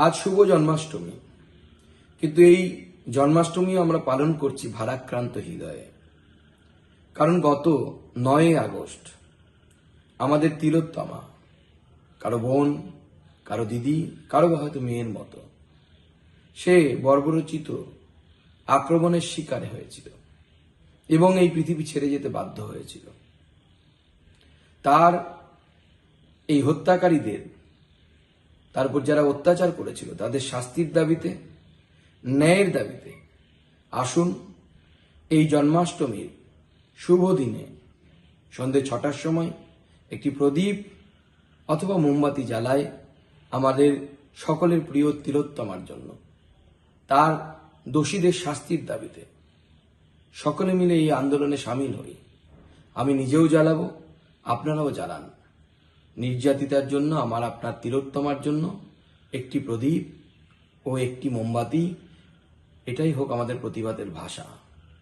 আজ শুভ জন্মাষ্টমী, কিন্তু এই জন্মাষ্টমী আমরা পালন করছি ভারাক্রান্ত হৃদয়ে। কারণ গত 9 আগস্ট আমাদের তিলোত্তমা, কারো বোন, কারো দিদি, কারো হয়তো মেয়ের মতো, সে বর্বরচিত আক্রমণের শিকার হয়েছিল এবং এই পৃথিবী ছেড়ে যেতে বাধ্য হয়েছিল। তার এই হত্যাকারীদের, তারপর যারা অত্যাচার করেছিল তাদের শাস্তির দাবিতে, ন্যায়ের দাবিতে আসুন এই জন্মাষ্টমীর শুভ দিনে সন্ধ্যে 6টার সময় একটি প্রদীপ অথবা মোমবাতি জ্বালায় আমাদের সকলের প্রিয় তিলোত্তমার জন্য, তার দোষীদের শাস্তির দাবিতে। সকলে মিলে এই আন্দোলনে সামিল হই। আমি নিজেও জ্বালাবো, আপনারাও জ্বালান। নির্যাতিতার জন্য, আমার আপনার তিলোত্তমার জন্য একটি প্রদীপ ও একটি মোমবাতি, এটাই হোক আমাদের প্রতিবাদের ভাষা।